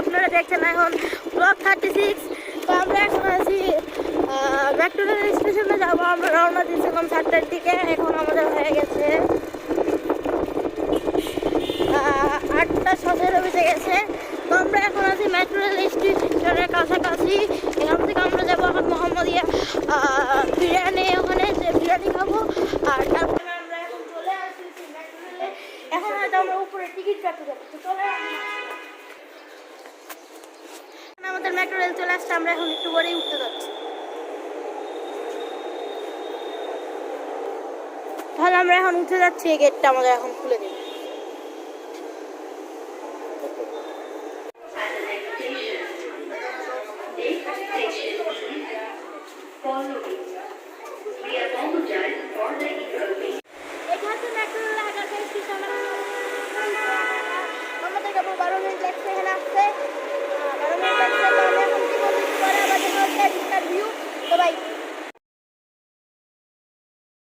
আপনারা দেখছেন এখন ব্লক 36। তো আমরা এখন আছি মেট্রো রেল স্টেশনে যাবো। আমরা রওনা দিয়েছিলাম 7টার দিকে, এখন আমাদের হয়ে গেছে 8টা 17 বেজে গেছে। তো আমরা এখন আছি মেট্রো রেল স্টেশনের কাছাকাছি। এখান থেকে আমরা যাবো এখন মোহাম্মদিয়া বিরিয়ানি, ওখানে যে বিরিয়ানি খাবো। আর তারপরে আমরা এখন চলে আসছি মেট্রো রেলে। এখন হয়তো আমরা উপরে টিকিট কাটতে যাবো। তো চলে আমাদের মেট্রো রেল চলে আসছে, আমরা এখন একটু পরেই উঠতে যাচ্ছি। তাহলে আমরা এখন উঠে যাচ্ছি, এই গেটটা আমাদের এখন খুলে দেবে। আমাদের কেবল 12 মিনিট লাগছে এখানে আসতে।